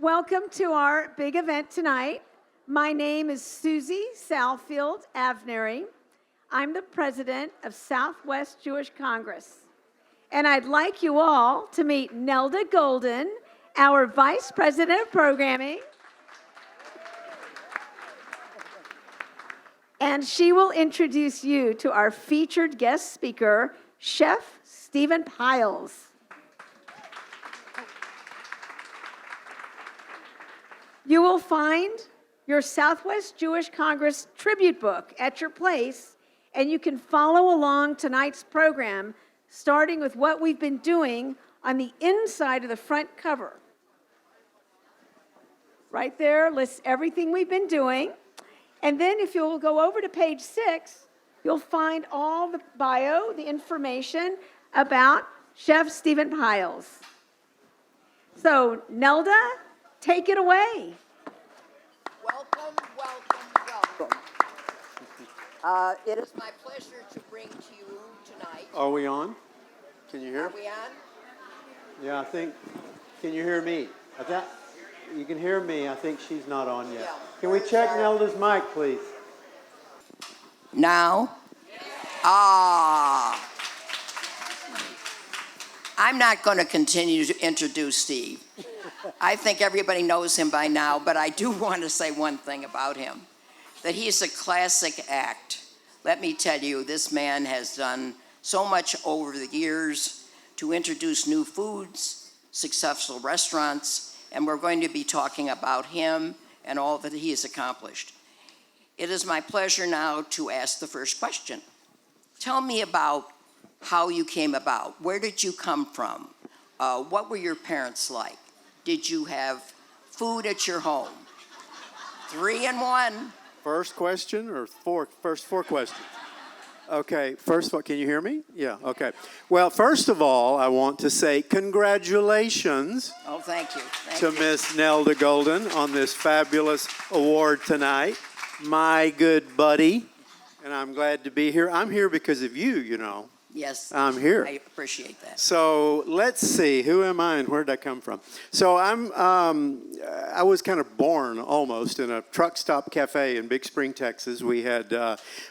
Welcome to our big event tonight. My name is Susie Salfield Avnery. I'm the president of Southwest Jewish Congress. And I'd like you all to meet Nelda Golden, our vice president of programming. And she will introduce you to our featured guest speaker, Chef Stephan Pyles. You will find your Southwest Jewish Congress tribute book at your place, and you can follow along tonight's program, starting with what we've been doing on the inside of the front cover. Right there lists everything we've been doing. And then if you'll go over to page 6, you'll find all the bio, the information about Chef Stephan Pyles. So, Nelda, take it away. Welcome. It is my pleasure to bring to you tonight. Are we on? Can you hear? Are we on? Yeah, I think. Can you hear me? You can hear me. I think she's not on yet. Yeah. Can we check Nelda's mic, please? Now? I'm not going to continue to introduce Steve. I think everybody knows him by now, but I do want to say one thing about him, that he's a classic act. Let me tell you, this man has done so much over the years to introduce new foods, successful restaurants, and we're going to be talking about him and all that he has accomplished. It is my pleasure now to ask the first question. Tell me about how you came about. Where did you come from? What were your parents like? Did you have food at your home? 3 in 1. First question or first four questions? Okay, first of all, can you hear me? Yeah, okay. Well, first of all, I want to say congratulations Oh, thank you. to Miss Nelda Golden on this fabulous award tonight. My good buddy, and I'm glad to be here. I'm here because of you, you know. Yes, I'm here. I appreciate that. So let's see, who am I and where did I come from? So I was kind of born almost in a truck stop cafe in Big Spring, Texas. We had,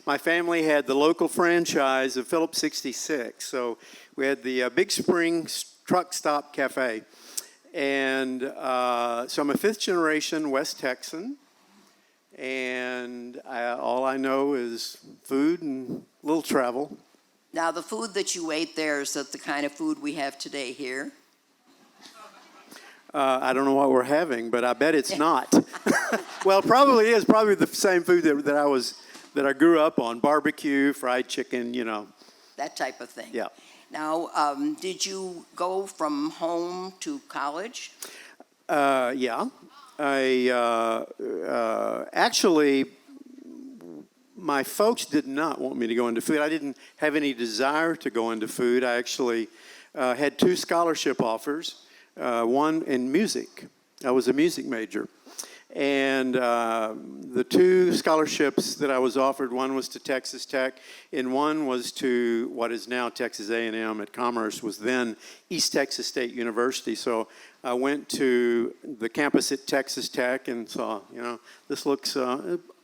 my family had the local franchise of Phillips 66. So we had the Big Spring truck stop cafe. And so I'm a 5th generation West Texan. And all I know is food and a little travel. Now, the food that you ate there, is that the kind of food we have today here? I don't know what we're having, but I bet it's not. Well, it probably is. Probably the same food that I grew up on: barbecue, fried chicken, you know. That type of thing. Yeah. Now, did you go from home to college? Yeah. I actually, my folks did not want me to go into food. I didn't have any desire to go into food. I actually had 2 scholarship offers, one in music. I was a music major. And the 2 scholarships that I was offered, one was to Texas Tech, and one was to what is now Texas A&M at Commerce, was then East Texas State University. So I went to the campus at Texas Tech and saw, you know, this looks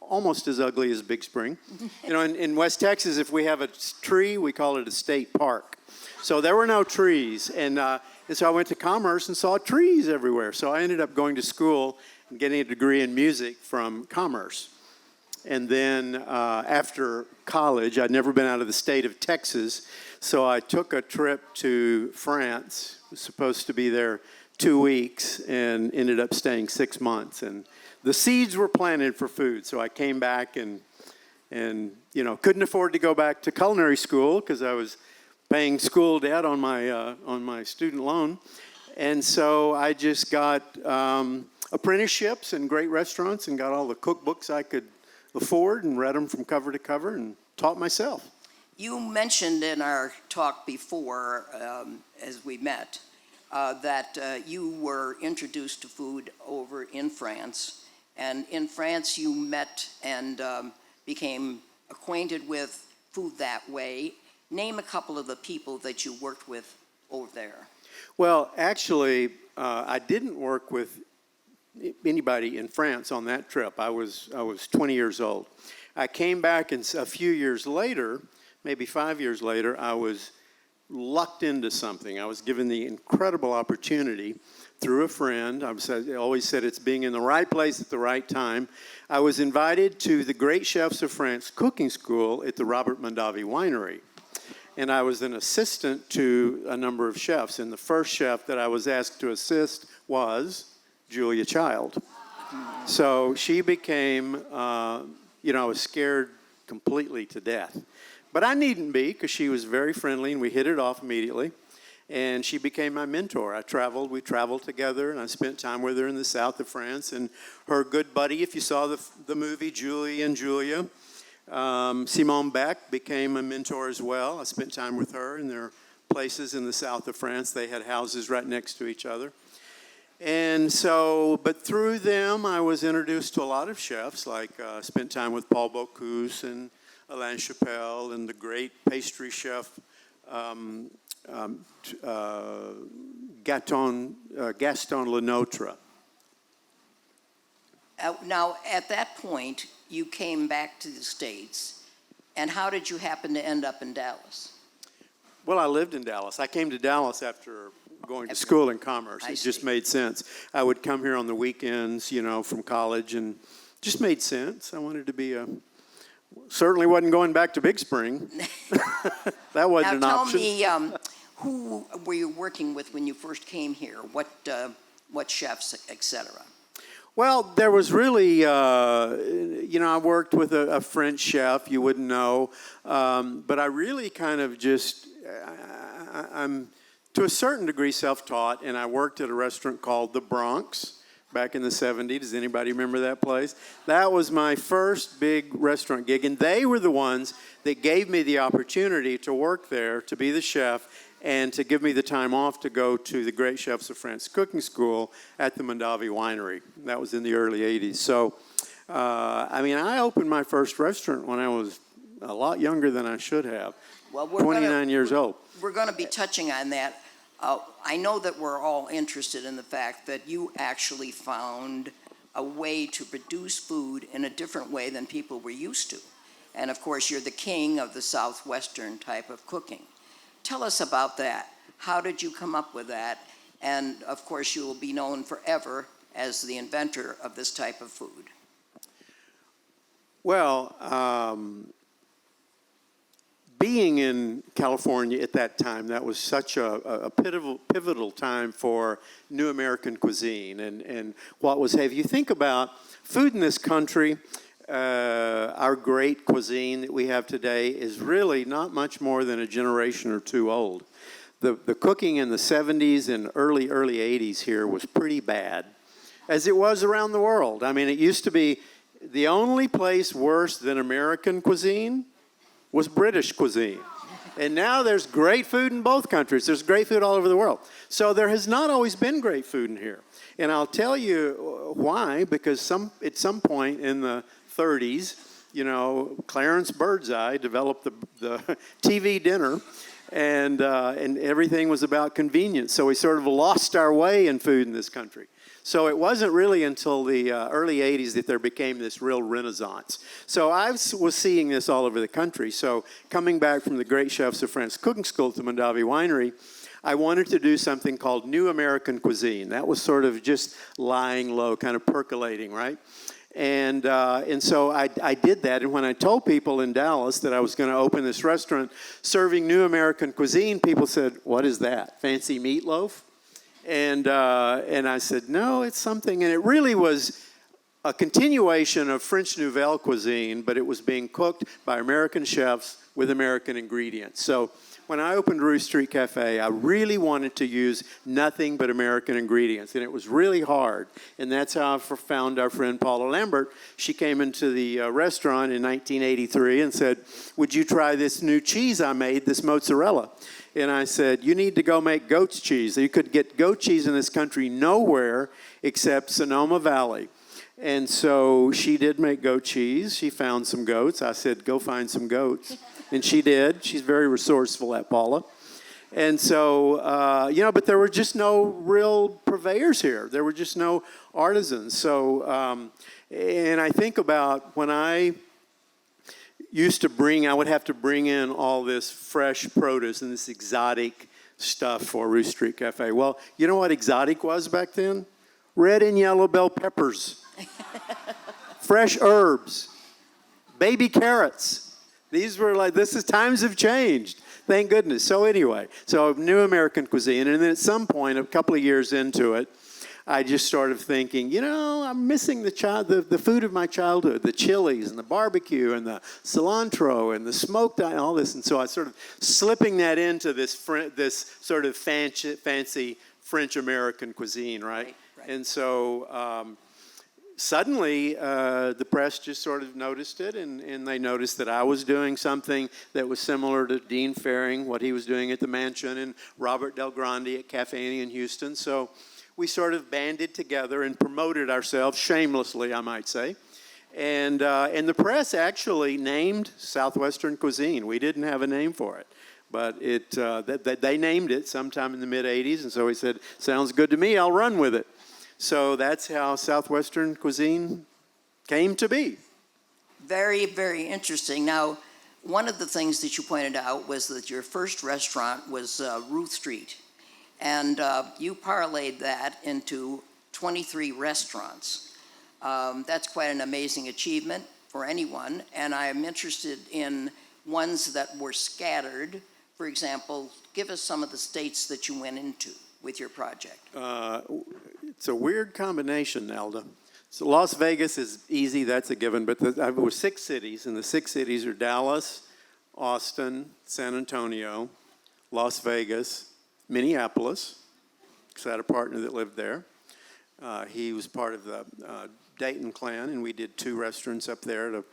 almost as ugly as Big Spring. You know, in West Texas, if we have a tree, we call it a state park. So there were no trees. And so I went to Commerce and saw trees everywhere. So I ended up going to school and getting a degree in music from Commerce. And then after college, I'd never been out of the state of Texas. So I took a trip to France. I was supposed to be there 2 weeks and ended up staying 6 months. And the seeds were planted for food, so I came back and you know, couldn't afford to go back to culinary school because I was paying school debt on my student loan, and so I just got apprenticeships in great restaurants and got all the cookbooks I could afford and read them from cover to cover and taught myself. You mentioned in our talk before, as we met, that you were introduced to food over in France. And in France, you met and became acquainted with food that way. Name a couple of the people that you worked with over there. Well, actually, I didn't work with anybody in France on that trip. I was 20 years old. I came back, and a few years later, maybe 5 years later, I was lucked into something. I was given the incredible opportunity through a friend. I always said it's being in the right place at the right time. I was invited to the Great Chefs of France cooking school at the Robert Mondavi Winery. And I was an assistant to a number of chefs. And the first chef that I was asked to assist was Julia Child. So she became, I was scared completely to death. But I needn't be, because she was very friendly and we hit it off immediately. And she became my mentor. We traveled together, and I spent time with her in the south of France. And her good buddy, if you saw the movie Julie and Julia, Simone Beck became a mentor as well. I spent time with her in their places in the south of France. They had houses right next to each other. And so, but through them, I was introduced to a lot of chefs, like spent time with Paul Bocuse and Alain Chappelle and the great pastry chef Gaston Lenotre. Now, at that point, you came back to the States, and how did you happen to end up in Dallas? Well, I lived in Dallas. I came to Dallas after going to school in commerce. It just made sense. I would come here on the weekends, from college, and just made sense. I wanted to be certainly wasn't going back to Big Spring. That wasn't an option. Now, tell me, who were you working with when you first came here? What chefs, et cetera? Well, there was really, I worked with a French chef, you wouldn't know, but I really kind of just, I'm to a certain degree self-taught, and I worked at a restaurant called The Bronx back in the 70s. Does anybody remember that place? That was my first big restaurant gig, and they were the ones that gave me the opportunity to work there, to be the chef, and to give me the time off to go to the Great Chefs of France cooking school at the Mondavi Winery. That was in the early 80s. So, I opened my first restaurant when I was a lot younger than I should have, 29 years old. We're going to be touching on that. I know that we're all interested in the fact that you actually found a way to produce food in a different way than people were used to. And, of course, you're the king of the Southwestern type of cooking. Tell us about that. How did you come up with that? And, of course, you will be known forever as the inventor of this type of food. Well, being in California at that time, that was such a pivotal time for new American cuisine. And what was, if you think about food in this country, our great cuisine that we have today is really not much more than a generation or two old. The cooking in the 70s and early 80s here was pretty bad, as it was around the world. I mean, it used to be the only place worse than American cuisine was British cuisine. And now there's great food in both countries. There's great food all over the world. So there has not always been great food in here. And I'll tell you why, because at some point in the 30s, Clarence Birdseye developed the TV dinner, and everything was about convenience. So we sort of lost our way in food in this country. So it wasn't really until the early 80s that there became this real renaissance. So I was seeing this all over the country. So coming back from the Great Chefs of France cooking school to Mondavi Winery, I wanted to do something called New American Cuisine. That was sort of just lying low, kind of percolating, right? And so I did that. And when I told people in Dallas that I was going to open this restaurant serving New American cuisine, people said, "What is that? Fancy meatloaf?" And I said, "No, it's something." And it really was a continuation of French Nouvelle cuisine, but it was being cooked by American chefs with American ingredients. So when I opened Rue Street Cafe, I really wanted to use nothing but American ingredients, and it was really hard. And that's how I found our friend Paula Lambert. She came into the restaurant in 1983 and said, "Would you try this new cheese I made, this mozzarella?" And I said, "You need to go make goat's cheese." You could get goat cheese in this country nowhere except Sonoma Valley. And so she did make goat cheese. She found some goats. I said, "Go find some goats." And she did. She's very resourceful, that Paula. And so, but there were just no real purveyors here. There were just no artisans. So, and I think about when I would have to bring in all this fresh produce and this exotic stuff for Ruth Street Cafe. Well, you know what exotic was back then? Red and yellow bell peppers, fresh herbs, baby carrots. These were times have changed. Thank goodness. So anyway, new American cuisine. And then at some point, a couple of years into it, I just started thinking, I'm missing the food of my childhood, the chilies and the barbecue and the cilantro and the smoked and all this. And so I sort of slipping that into this sort of fancy French-American cuisine, right? And so suddenly the press just sort of noticed it, and they noticed that I was doing something that was similar to Dean Faring, what he was doing at the Mansion, and Robert Del Grande at Cafe Annie in Houston. So we sort of banded together and promoted ourselves shamelessly, I might say. And the press actually named Southwestern cuisine. We didn't have a name for it, but they named it sometime in the mid-'80s, and so we said, sounds good to me, I'll run with it. So that's how Southwestern cuisine came to be. Very, very interesting. Now, one of the things that you pointed out was that your first restaurant was Ruth Street, and you parlayed that into 23 restaurants. That's quite an amazing achievement for anyone, and I'm interested in ones that were scattered. For example, give us some of the states that you went into with your project. It's a weird combination, Nelda. So Las Vegas is easy, that's a given, but there were 6 cities, and the 6 cities are Dallas, Austin, San Antonio, Las Vegas, Minneapolis, because I had a partner that lived there. He was part of the Dayton clan, and we did 2 restaurants up there at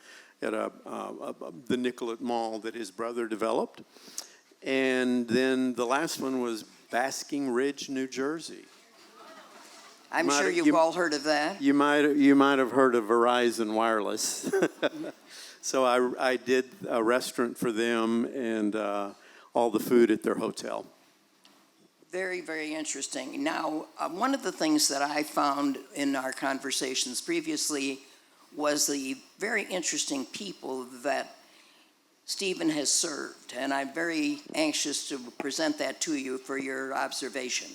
the Nicollet Mall that his brother developed. And then the last one was Basking Ridge, New Jersey. I'm sure you've all heard of that. You might have heard of Verizon Wireless. So I did a restaurant for them and all the food at their hotel. Very, very interesting. Now, one of the things that I found in our conversations previously was the very interesting people that Stephan has served, and I'm very anxious to present that to you for your observation.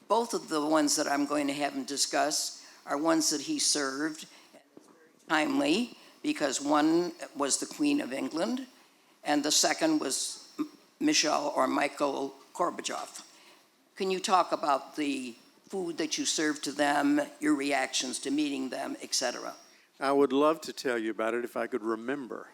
Both of the ones that I'm going to have him discuss are ones that he served, and it's very timely, because one was the Queen of England, and the second was Michael Gorbachev. Can you talk about the food that you served to them, your reactions to meeting them, etc.? I would love to tell you about it if I could remember.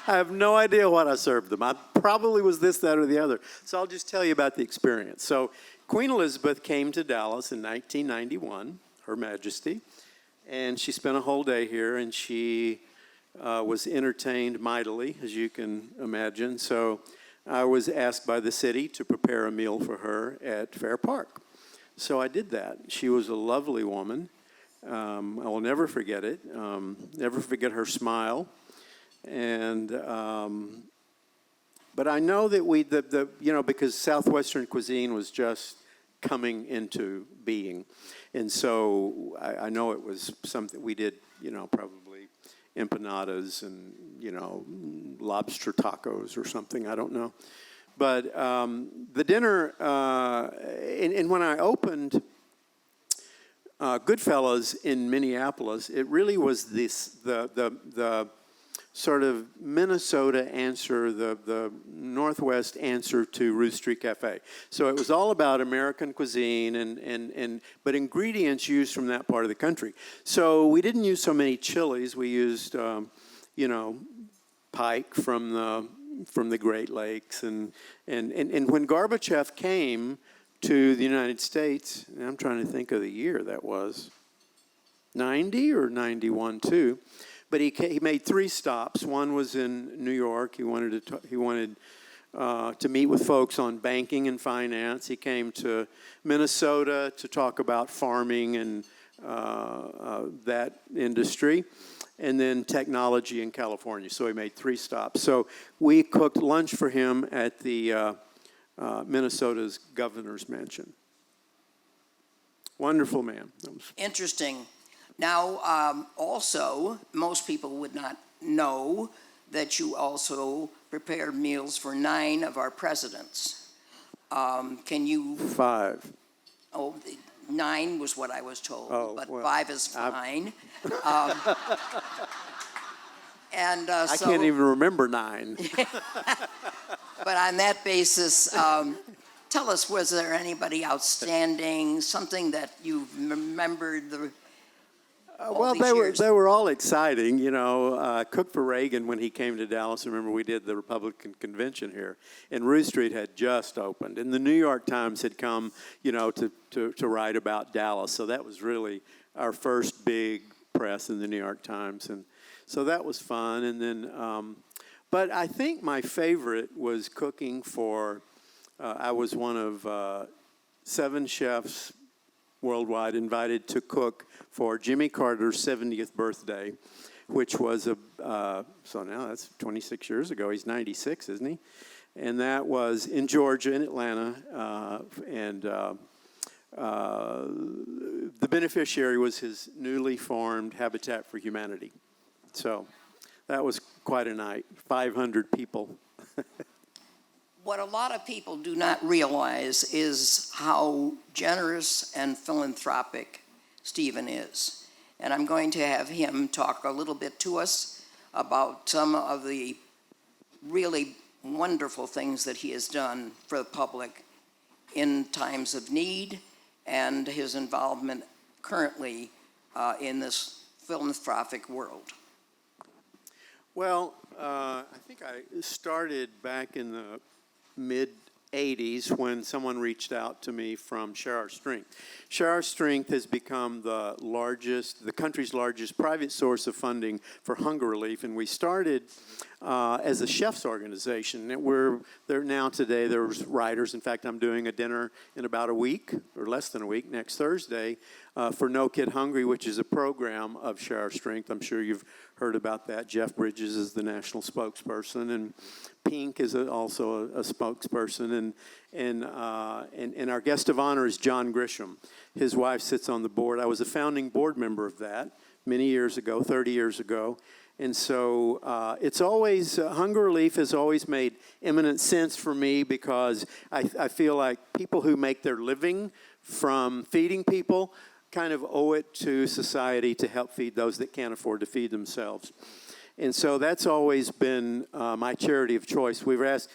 I have no idea what I served them. I probably was this, that, or the other. So I'll just tell you about the experience. So Queen Elizabeth came to Dallas in 1991, Her Majesty, and she spent a whole day here, and she was entertained mightily, as you can imagine. So I was asked by the city to prepare a meal for her at Fair Park. So I did that. She was a lovely woman. I will never forget it. Never forget her smile. And but I know that because Southwestern cuisine was just coming into being, and so I know it was something we did. Probably empanadas and lobster tacos or something. I don't know, but the dinner and when I opened Goodfellas in Minneapolis, it really was the sort of Minnesota answer, the Northwest answer to Ruth Street Cafe. So it was all about American cuisine but ingredients used from that part of the country. So we didn't use so many chilies. We used pike from the Great Lakes, and when Gorbachev came to the United States, and I'm trying to think of the year that was, 90 or 91 too. But he made 3 stops. One was in New York. He wanted to meet with folks on banking and finance. He came to Minnesota to talk about farming and that industry, and then technology in California. So he made 3 stops. So we cooked lunch for him at the Minnesota's governor's mansion. Wonderful man. Interesting. Now, also, most people would not know that you also prepared meals for 9 of our presidents. Can you? 5. Oh, 9 was what I was told, but well, 5 is fine. And I so, can't even remember 9. but on that basis, tell us, was there anybody outstanding, something that you remembered Well, these years? they were all exciting. You know, Cook for Reagan, when he came to Dallas, remember we did the Republican convention here, and Ruth Street had just opened, and the New York Times had come, you know, to write about Dallas. So that was really our first big press in the New York Times, and so that was fun. And then, but I think my favorite was cooking for. I was one of 7 chefs worldwide invited to cook for Jimmy Carter's 70th birthday, which was so now that's 26 years ago. He's 96, isn't he? And that was in Georgia, in Atlanta, and the beneficiary was his newly formed Habitat for Humanity. So that was quite a night, 500 people. What a lot of people do not realize is how generous and philanthropic Stephan is. And I'm going to have him talk a little bit to us about some of the really wonderful things that he has done for the public in times of need and his involvement currently in this philanthropic world. Well, I think I started back in the mid-'80s when someone reached out to me from Share Our Strength. Share Our Strength has become the country's largest private source of funding for hunger relief, and we started as a chef's organization. There now today, there's writers. In fact, I'm doing a dinner in about a week, or less than a week, next Thursday, for No Kid Hungry, which is a program of Share Our Strength. I'm sure you've heard about that. Jeff Bridges is the national spokesperson, and Pink is also a spokesperson, and our guest of honor is John Grisham. His wife sits on the board. I was a founding board member of that many years ago, 30 years ago. And so it's always, hunger relief has always made eminent sense for me because I feel like people who make their living from feeding people kind of owe it to society to help feed those that can't afford to feed themselves. And so that's always been my charity of choice. We've asked,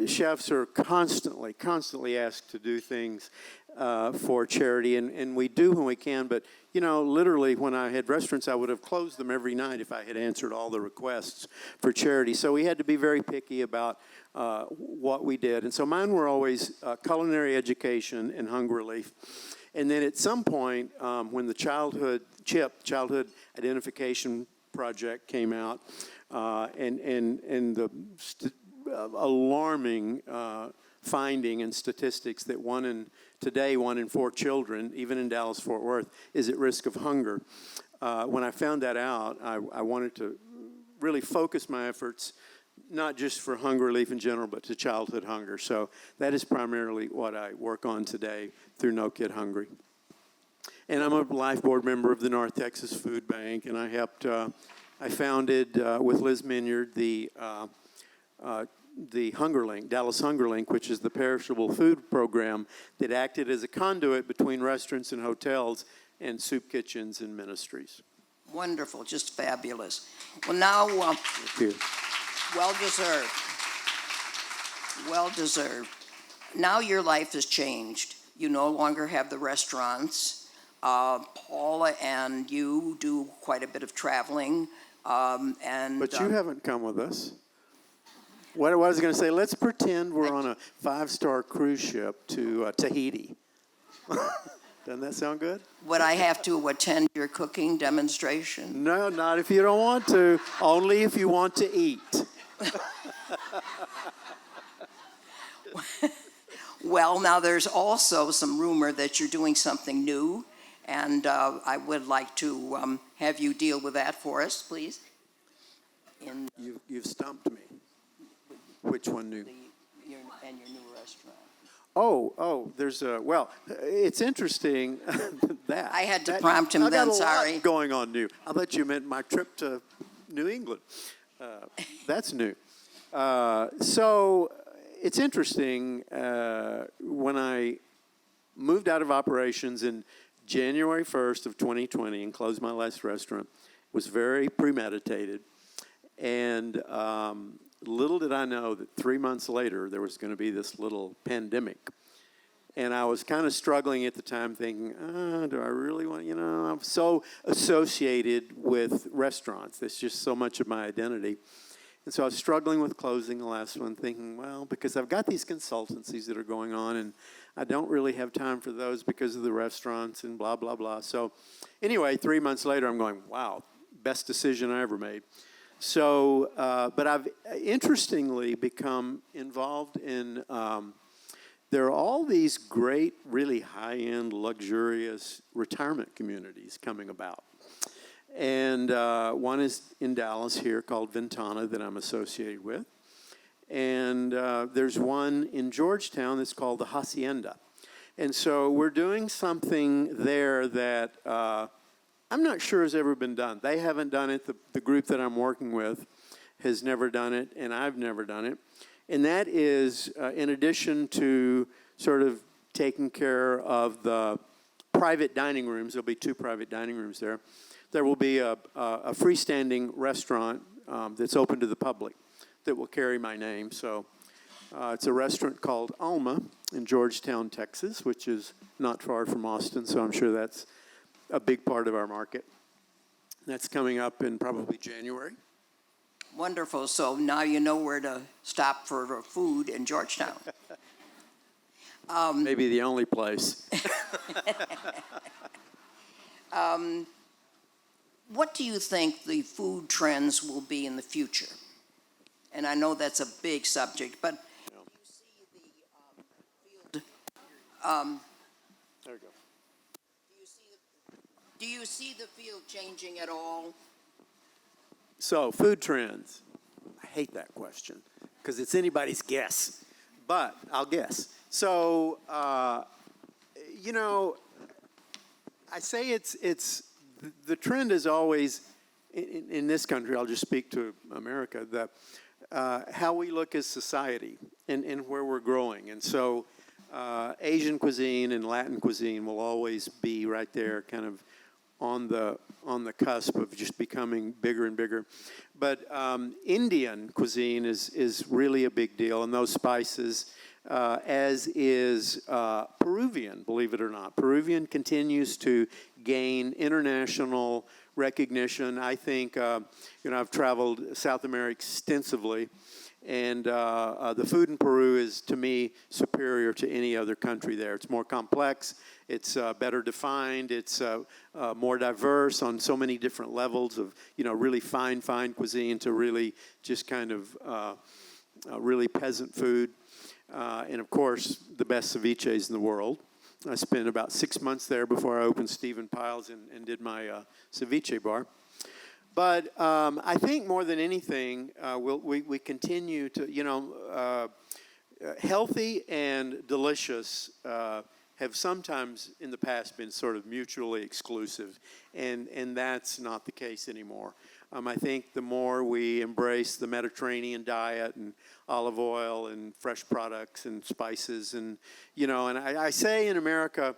chefs are constantly asked to do things for charity, and we do when we can, but you know, literally when I had restaurants, I would have closed them every night if I had answered all the requests for charity. So we had to be very picky about what we did. And so mine were always culinary education and hunger relief. And then at some point, when the childhood identification project came out, and the alarming finding and statistics that 1 in 4 children, even in Dallas-Fort Worth, is at risk of hunger. When I found that out, I wanted to really focus my efforts, not just for hunger relief in general, but to childhood hunger. So that is primarily what I work on today through No Kid Hungry. And I'm a life board member of the North Texas Food Bank, and I founded with Liz Minyard the Hunger Link, Dallas Hunger Link, which is the perishable food program that acted as a conduit between restaurants and hotels and soup kitchens and ministries. Wonderful, just fabulous. Well, now, Thank you. well deserved. Well deserved. Now your life has changed. You no longer have the restaurants. Paula and you do quite a bit of traveling. But you haven't come with us. What I was going to say, let's pretend we're on a 5-star cruise ship to Tahiti. Doesn't that sound good? Would I have to attend your cooking demonstration? No, not if you don't want to. Only if you want to eat. Well, now there's also some rumor that you're doing something new, And I would like to have you deal with that for us, please. You've stumped me. Which one new? Your new restaurant. There's well, it's interesting that. I had to prompt him I got then, a sorry. lot going on new. I thought you meant my trip to New England. That's new. So it's interesting, when I moved out of operations in January 1st of 2020 and closed my last restaurant, was very premeditated. And little did I know that 3 months later there was going to be this little pandemic. And I was kind of struggling at the time thinking, do I really want, I'm so associated with restaurants. That's just so much of my identity. And so I was struggling with closing the last one, thinking, well, because I've got these consultancies that are going on, and I don't really have time for those because of the restaurants and blah, blah, blah. So anyway, 3 months later, I'm going, wow, best decision I ever made. So, but I've interestingly become involved in, there are all these great, really high-end, luxurious retirement communities coming about. And one is in Dallas here called Ventana that I'm associated with. And there's one in Georgetown that's called the Hacienda. And so we're doing something there that I'm not sure has ever been done. They haven't done it. The group that I'm working with has never done it, and I've never done it. And that is, in addition to sort of taking care of the private dining rooms, there'll be 2 private dining rooms there. There will be a freestanding restaurant that's open to the public that will carry my name. So it's a restaurant called Alma in Georgetown, Texas, which is not far from Austin, so I'm sure that's a big part of our market. That's coming up in probably January. Wonderful. So now you know where to stop for food in Georgetown. Maybe the only place. What do you think the food trends will be in the future? And I know that's a big subject, but do you see the field? There we go. Do you see the field changing at all? So, food trends. I hate that question because it's anybody's guess, but I'll guess. So, I say it's the trend is always in this country. I'll just speak to America. How we look as society and where we're growing, and so Asian cuisine and Latin cuisine will always be right there, kind of on the cusp of just becoming bigger and bigger. But Indian cuisine is really a big deal, and those spices, as is Peruvian, believe it or not. Peruvian continues to gain international recognition. I think, I've traveled South America extensively, and the food in Peru is, to me, superior to any other country there. It's more complex. It's better defined. It's more diverse on so many different levels of, really fine cuisine to really just kind of really peasant food. And, of course, the best ceviches in the world. I spent about 6 months there before I opened Stephan Pyles and did my ceviche bar. But I think more than anything, we continue to, healthy and delicious have sometimes in the past been sort of mutually exclusive, and that's not the case anymore. I think the more we embrace the Mediterranean diet and olive oil and fresh products and spices, and I say in America,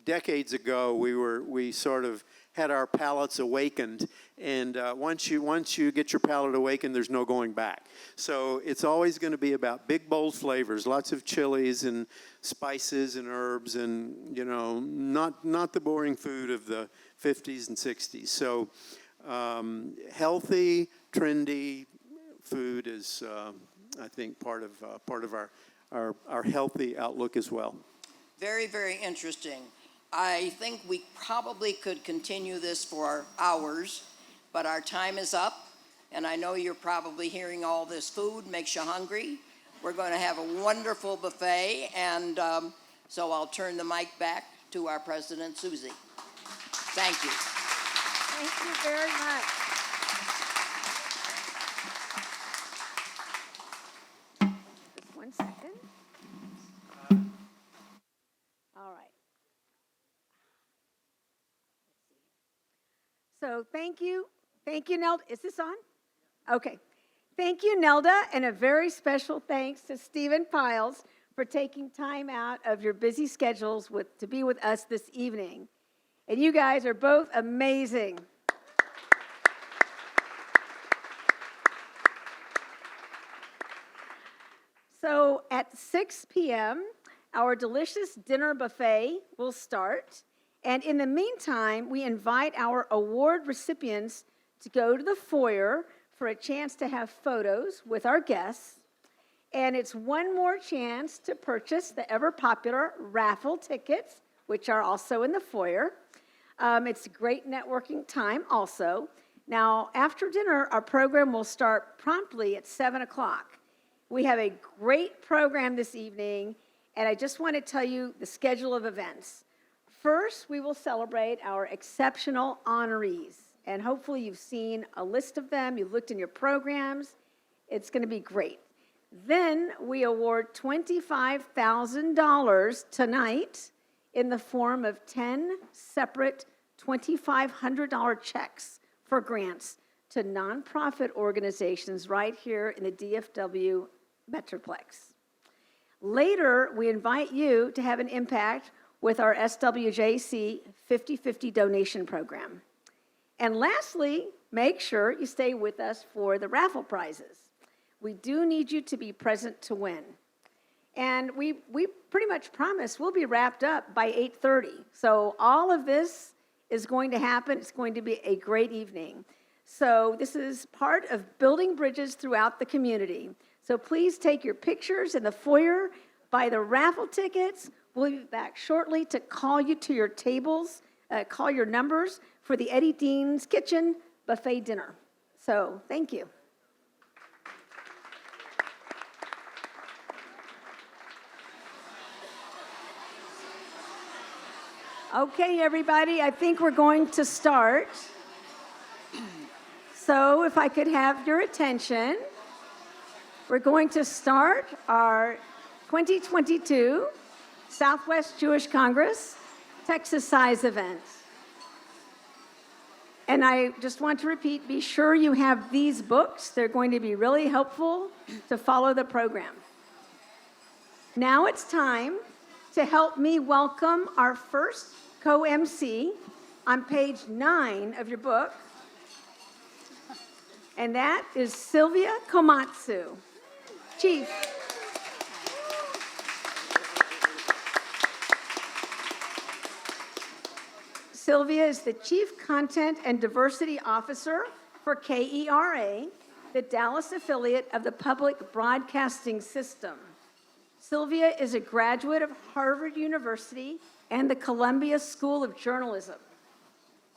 decades ago we sort of had our palates awakened, and once you get your palate awakened, there's no going back. So it's always going to be about big, bold flavors, lots of chilies and spices and herbs, and not the boring food of the 50s and 60s. So healthy, trendy food is, I think, part of our healthy outlook as well. Very, very interesting. I think we probably could continue this for hours, but our time is up, and I know you're probably hearing all this food makes you hungry. We're going to have a wonderful buffet, and so I'll turn the mic back to our president, Susie. Thank you. Thank you very much. Just 1 second. All right. So thank you. Thank you, Nelda. Is this on? Okay. Thank you, Nelda, and a very special thanks to Stephen Pyles for taking time out of your busy schedules to be with us this evening. And you guys are both amazing. So at 6 p.m., our delicious dinner buffet will start. And in the meantime, we invite our award recipients to go to the foyer for a chance to have photos with our guests. And it's one more chance to purchase the ever-popular raffle tickets, which are also in the foyer. It's a great networking time also. Now, after dinner, our program will start promptly at 7 o'clock. We have a great program this evening, and I just want to tell you the schedule of events. First, we will celebrate our exceptional honorees, and hopefully you've seen a list of them, you've looked in your programs. It's going to be great. Then we award $25,000 tonight in the form of 10 separate $2,500 checks for grants to nonprofit organizations right here in the DFW Metroplex. Later, we invite you to have an impact with our SWJC 50/50 donation program. And lastly, make sure you stay with us for the raffle prizes. We do need you to be present to win. And we pretty much promise we'll be wrapped up by 8:30. So all of this is going to happen. It's going to be a great evening. So this is part of building bridges throughout the community. So please take your pictures in the foyer, buy the raffle tickets. We'll be back shortly to call you to your tables, call your numbers for the Eddie Dean's Kitchen buffet dinner. So thank you. Okay, everybody, I think we're going to start. So if I could have your attention, we're going to start our 2022 Southwest Jewish Congress Texas Size event. And I just want to repeat, be sure you have these books. They're going to be really helpful to follow the program. Now it's time to help me welcome our first co-MC on page 9 of your book. And that is Sylvia Komatsu, Chief. Sylvia is the Chief Content and Diversity Officer for KERA, the Dallas affiliate of the Public Broadcasting System. Sylvia is a graduate of Harvard University and the Columbia School of Journalism.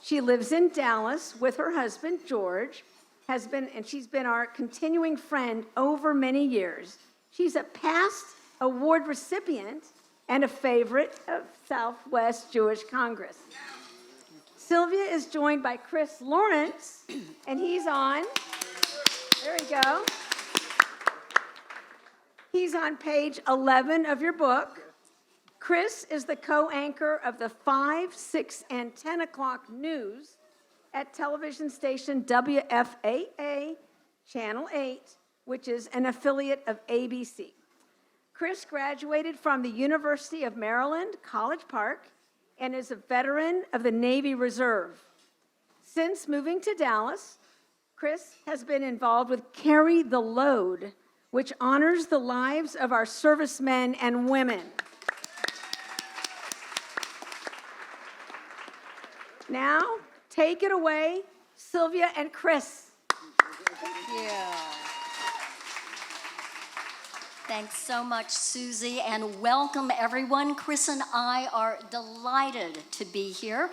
She lives in Dallas with her husband, George, and she's been our continuing friend over many years. She's a past award recipient and a favorite of Southwest Jewish Congress. Sylvia is joined by Chris Lawrence, and he's on, there we go. He's on page 11 of your book. Chris is the co-anchor of the 5, 6, and 10 o'clock news at television station WFAA, Channel 8, which is an affiliate of ABC. Chris graduated from the University of Maryland, College Park, and is a veteran of the Navy Reserve. Since moving to Dallas, Chris has been involved with Carry the Load, which honors the lives of our servicemen and women. Now, take it away, Sylvia and Chris. Thank you. Thanks so much, Susie, and welcome everyone. Chris and I are delighted to be here.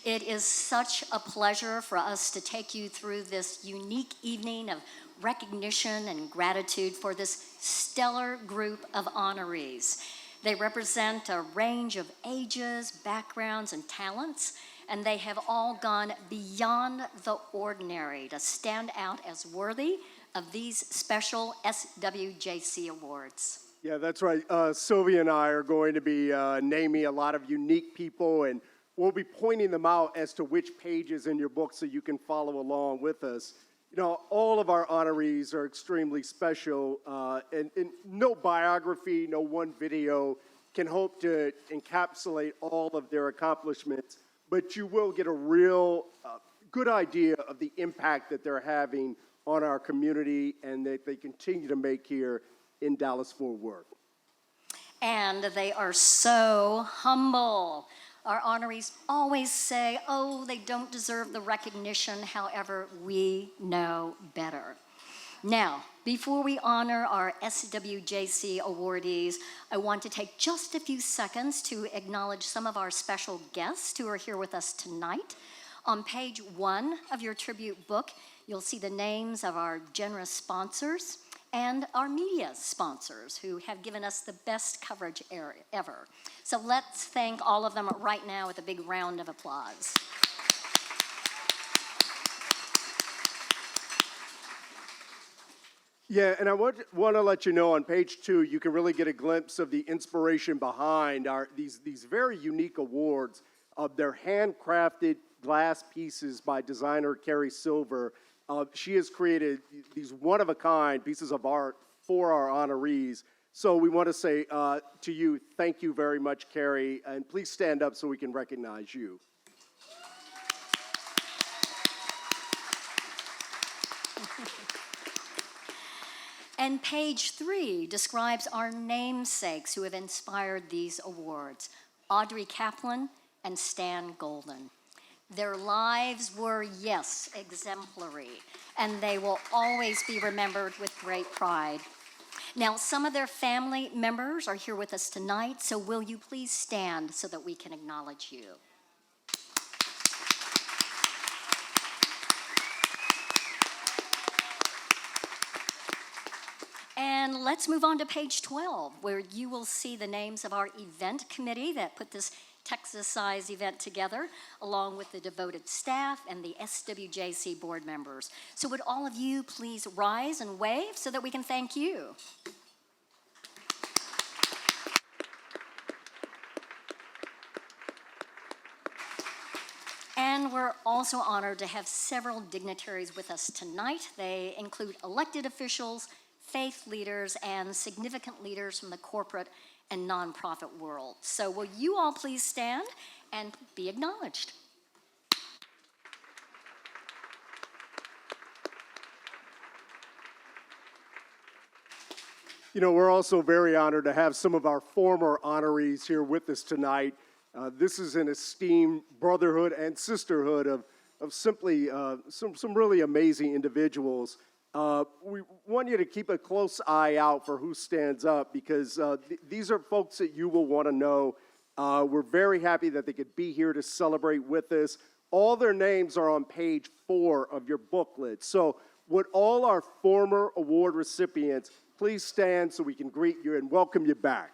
It is such a pleasure for us to take you through this unique evening of recognition and gratitude for this stellar group of honorees. They represent a range of ages, backgrounds, and talents, and they have all gone beyond the ordinary to stand out as worthy of these special SWJC awards. Yeah, that's right. Sylvia and I are going to be naming a lot of unique people, and we'll be pointing them out as to which pages in your book so you can follow along with us. You know, all of our honorees are extremely special, and no biography, no one video can hope to encapsulate all of their accomplishments, but you will get a real good idea of the impact that they're having on our community and that they continue to make here in Dallas-Fort Worth. And they are so humble. Our honorees always say, oh, they don't deserve the recognition. However, we know better. Now, before we honor our SWJC awardees, I want to take just a few seconds to acknowledge some of our special guests who are here with us tonight. On page 1 of your tribute book, you'll see the names of our generous sponsors and our media sponsors who have given us the best coverage ever. So let's thank all of them right now with a big round of applause. Yeah, and I want to let you know on page 2, you can really get a glimpse of the inspiration behind these very unique awards. They're handcrafted glass pieces by designer Carrie Silver. She has created these one-of-a-kind pieces of art for our honorees. So we want to say to you, thank you very much, Carrie, and please stand up so we can recognize you. And page 3 describes our namesakes who have inspired these awards, Audrey Kaplan and Stan Golden. Their lives were, yes, exemplary, and they will always be remembered with great pride. Now, some of their family members are here with us tonight, so will you please stand so that we can acknowledge you? And let's move on to page 12, where you will see the names of our event committee that put this Texas-sized event together, along with the devoted staff and the SWJC board members. So would all of you please rise and wave so that we can thank you? And we're also honored to have several dignitaries with us tonight. They include elected officials, faith leaders, and significant leaders from the corporate and nonprofit world. So will you all please stand and be acknowledged? You know, we're also very honored to have some of our former honorees here with us tonight. This is an esteemed brotherhood and sisterhood of simply some really amazing individuals. We want you to keep a close eye out for who stands up because these are folks that you will want to know. We're very happy that they could be here to celebrate with us. All their names are on page 4 of your booklet. So would all our former award recipients please stand so we can greet you and welcome you back.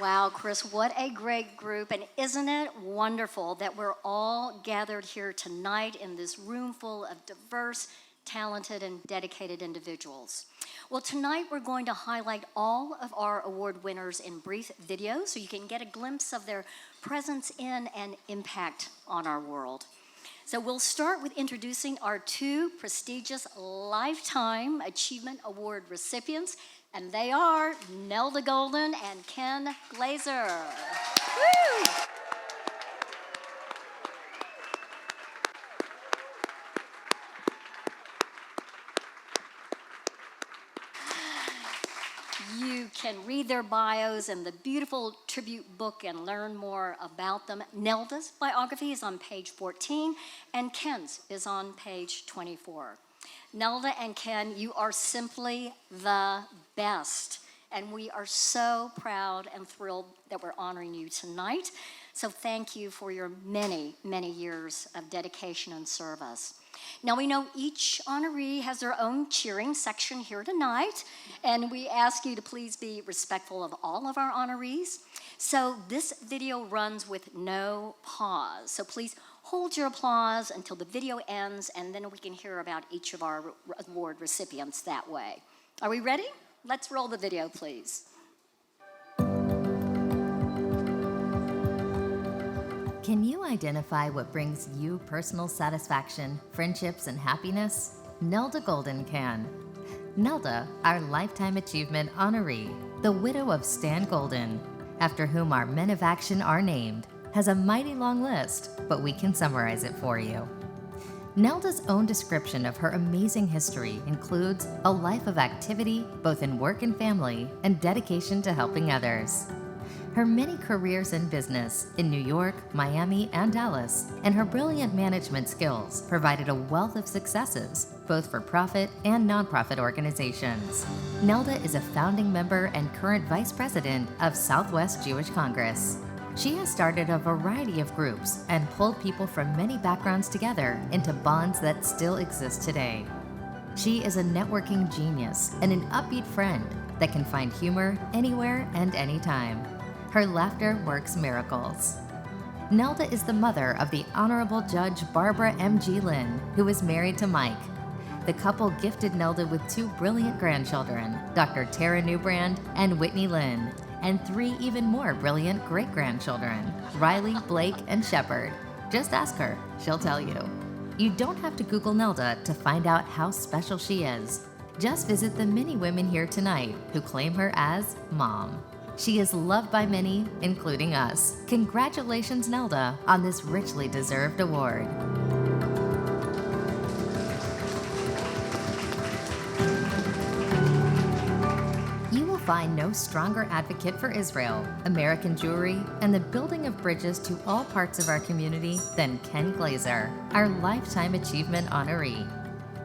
Wow, Chris, what a great group. And isn't it wonderful that we're all gathered here tonight in this room full of diverse, talented, and dedicated individuals? Well, tonight we're going to highlight all of our award winners in brief videos so you can get a glimpse of their presence in and impact on our world. So we'll start with introducing our 2 prestigious Lifetime Achievement Award recipients, and they are Nelda Golden and Ken Glazer. Woo! You can read their bios in the beautiful tribute book and learn more about them. Nelda's biography is on page 14, and Ken's is on page 24. Nelda and Ken, you are simply the best, and we are so proud and thrilled that we're honoring you tonight. So thank you for your many, many years of dedication and service. Now we know each honoree has their own cheering section here tonight, and we ask you to please be respectful of all of our honorees. So this video runs with no pause. So please hold your applause until the video ends, and then we can hear about each of our award recipients that way. Are we ready? Let's roll the video, please. Can you identify what brings you personal satisfaction, friendships, and happiness? Nelda Golden can. Nelda, our Lifetime Achievement honoree, the widow of Stan Golden, after whom our men of action are named, has a mighty long list, but we can summarize it for you. Nelda's own description of her amazing history includes a life of activity, both in work and family, and dedication to helping others. Her many careers in business in New York, Miami, and Dallas, and her brilliant management skills provided a wealth of successes, both for profit and nonprofit organizations. Nelda is a founding member and current vice president of Southwest Jewish Congress. She has started a variety of groups and pulled people from many backgrounds together into bonds that still exist today. She is a networking genius and an upbeat friend that can find humor anywhere and anytime. Her laughter works miracles. Nelda is the mother of the Honorable Judge Barbara M.G. Lynn, who is married to Mike. The couple gifted Nelda with 2 brilliant grandchildren, Dr. Tara Newbrand and Whitney Lynn, and 3 even more brilliant great-grandchildren, Riley, Blake, and Shepard. Just ask her, she'll tell you. You don't have to Google Nelda to find out how special she is. Just visit the many women here tonight who claim her as Mom. She is loved by many, including us. Congratulations, Nelda, on this richly deserved award. You will find no stronger advocate for Israel, American Jewry, and the building of bridges to all parts of our community than Ken Glazer, our Lifetime Achievement honoree.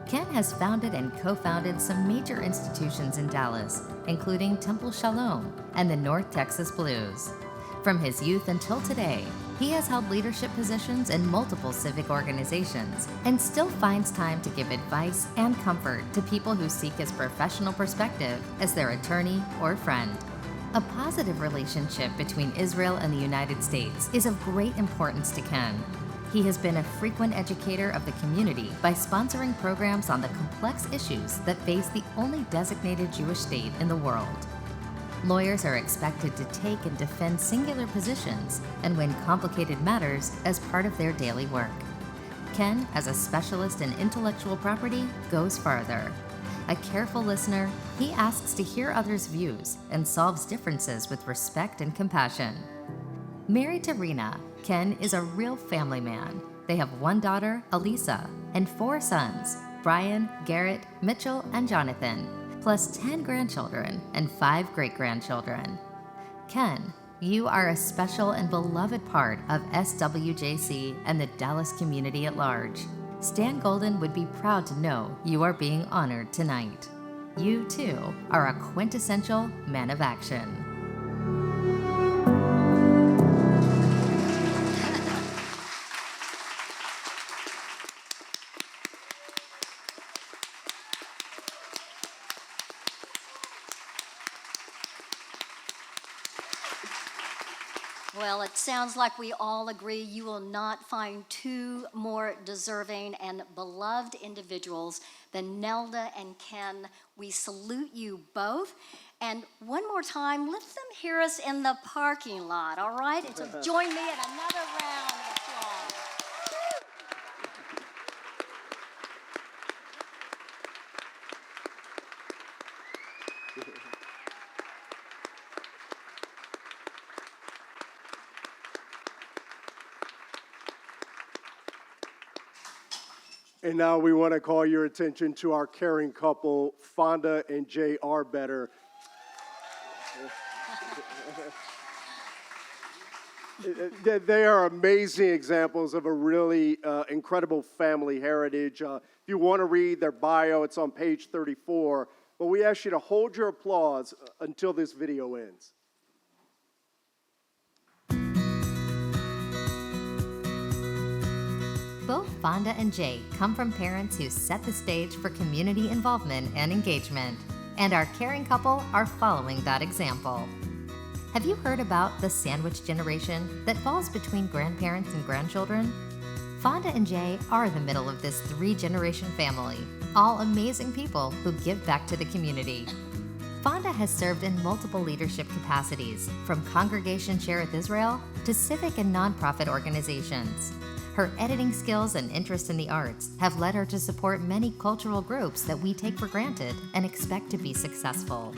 Ken has founded and co-founded some major institutions in Dallas, including Temple Shalom and the North Texas Blues. From his youth until today, he has held leadership positions in multiple civic organizations and still finds time to give advice and comfort to people who seek his professional perspective as their attorney or friend. A positive relationship between Israel and the United States is of great importance to Ken. He has been a frequent educator of the community by sponsoring programs on the complex issues that face the only designated Jewish state in the world. Lawyers are expected to take and defend singular positions and win complicated matters as part of their daily work. Ken, as a specialist in intellectual property, goes farther. A careful listener, he asks to hear others' views and solves differences with respect and compassion. Married to Rena, Ken is a real family man. They have 1 daughter, Elisa, and 4 sons, Brian, Garrett, Mitchell, and Jonathan, plus 10 grandchildren and 5 great-grandchildren. Ken, you are a special and beloved part of SWJC and the Dallas community at large. Stan Golden would be proud to know you are being honored tonight. You, too, are a quintessential man of action. Well, it sounds like we all agree you will not find 2 more deserving and beloved individuals than Nelda and Ken. We salute you both. And one more time, let them hear us in the parking lot, all right? And so join me in another round of applause. And now we want to call your attention to our caring couple, Fonda and Jay Arbetter. They are amazing examples of a really incredible family heritage. If you want to read their bio, it's on page 34. But we ask you to hold your applause until this video ends. Both Fonda and Jay come from parents who set the stage for community involvement and engagement, and our caring couple are following that example. Have you heard about the sandwich generation that falls between grandparents and grandchildren? Fonda and Jay are the middle of this 3-generation family, all amazing people who give back to the community. Fonda has served in multiple leadership capacities, from Congregation Cherith Israel to civic and nonprofit organizations. Her editing skills and interest in the arts have led her to support many cultural groups that we take for granted and expect to be successful.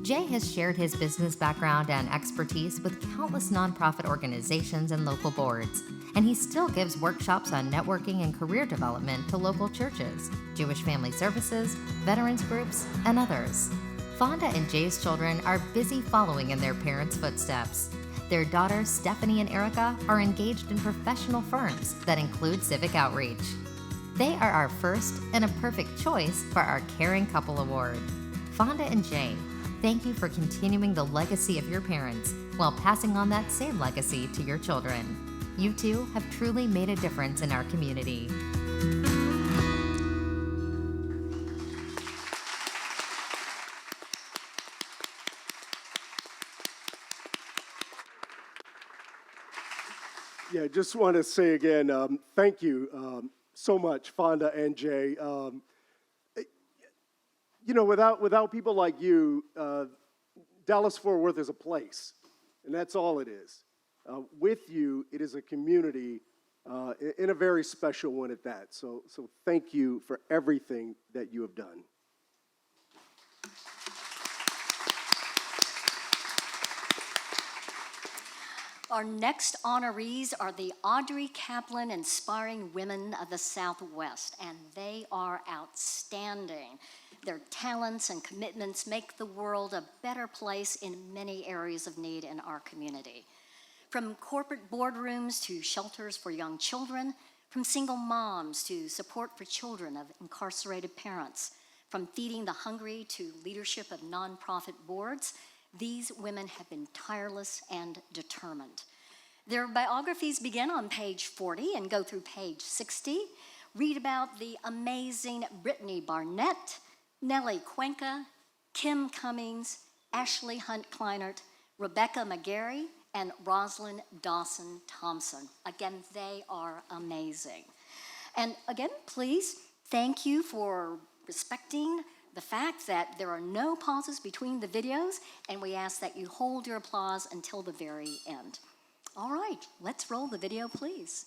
Jay has shared his business background and expertise with countless nonprofit organizations and local boards, and he still gives workshops on networking and career development to local churches, Jewish Family Services, veterans groups, and others. Fonda and Jay's children are busy following in their parents' footsteps. Their daughters, Stephanie and Erica, are engaged in professional firms that include civic outreach. They are our first and a perfect choice for our Caring Couple Award. Fonda and Jay, thank you for continuing the legacy of your parents while passing on that same legacy to your children. You two have truly made a difference in our community. Yeah, just want to say again, thank you so much, Fonda and Jay. Without people like you, Dallas-Fort Worth is a place, and that's all it is. With you, it is a community, in a very special one at that. So thank you for everything that you have done. Our next honorees are the Audrey Kaplan Inspiring Women of the Southwest, and they are outstanding. Their talents and commitments make the world a better place in many areas of need in our community. From corporate boardrooms to shelters for young children, from single moms to support for children of incarcerated parents, from feeding the hungry to leadership of nonprofit boards, these women have been tireless and determined. Their biographies begin on page 40 and go through page 60. Read about the amazing Brittany Barnett, Nellie Cuenca, Kim Cummings, Ashley Hunt Kleinert, Rebecca McGarry, and Rosalind Dawson Thompson. Again, they are amazing. And again, please, thank you for respecting the fact that there are no pauses between the videos, and we ask that you hold your applause until the very end. All right, let's roll the video, please.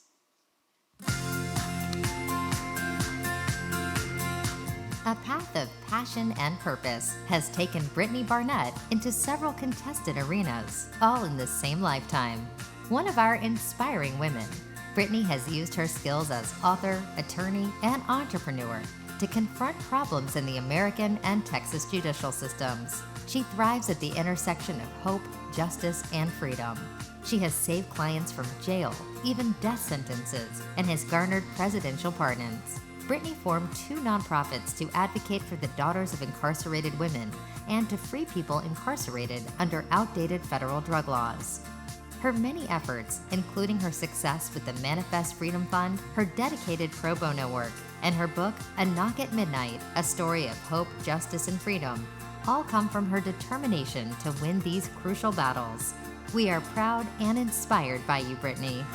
A path of passion and purpose has taken Brittany Barnett into several contested arenas, all in the same lifetime. One of our inspiring women, Brittany has used her skills as author, attorney, and entrepreneur to confront problems in the American and Texas judicial systems. She thrives at the intersection of hope, justice, and freedom. She has saved clients from jail, even death sentences, and has garnered presidential pardons. Brittany formed 2 nonprofits to advocate for the daughters of incarcerated women and to free people incarcerated under outdated federal drug laws. Her many efforts, including her success with the Manifest Freedom Fund, her dedicated pro bono work, and her book, A Knock at Midnight, A Story of Hope, Justice, and Freedom, all come from her determination to win these crucial battles. We are proud and inspired by you, Brittany.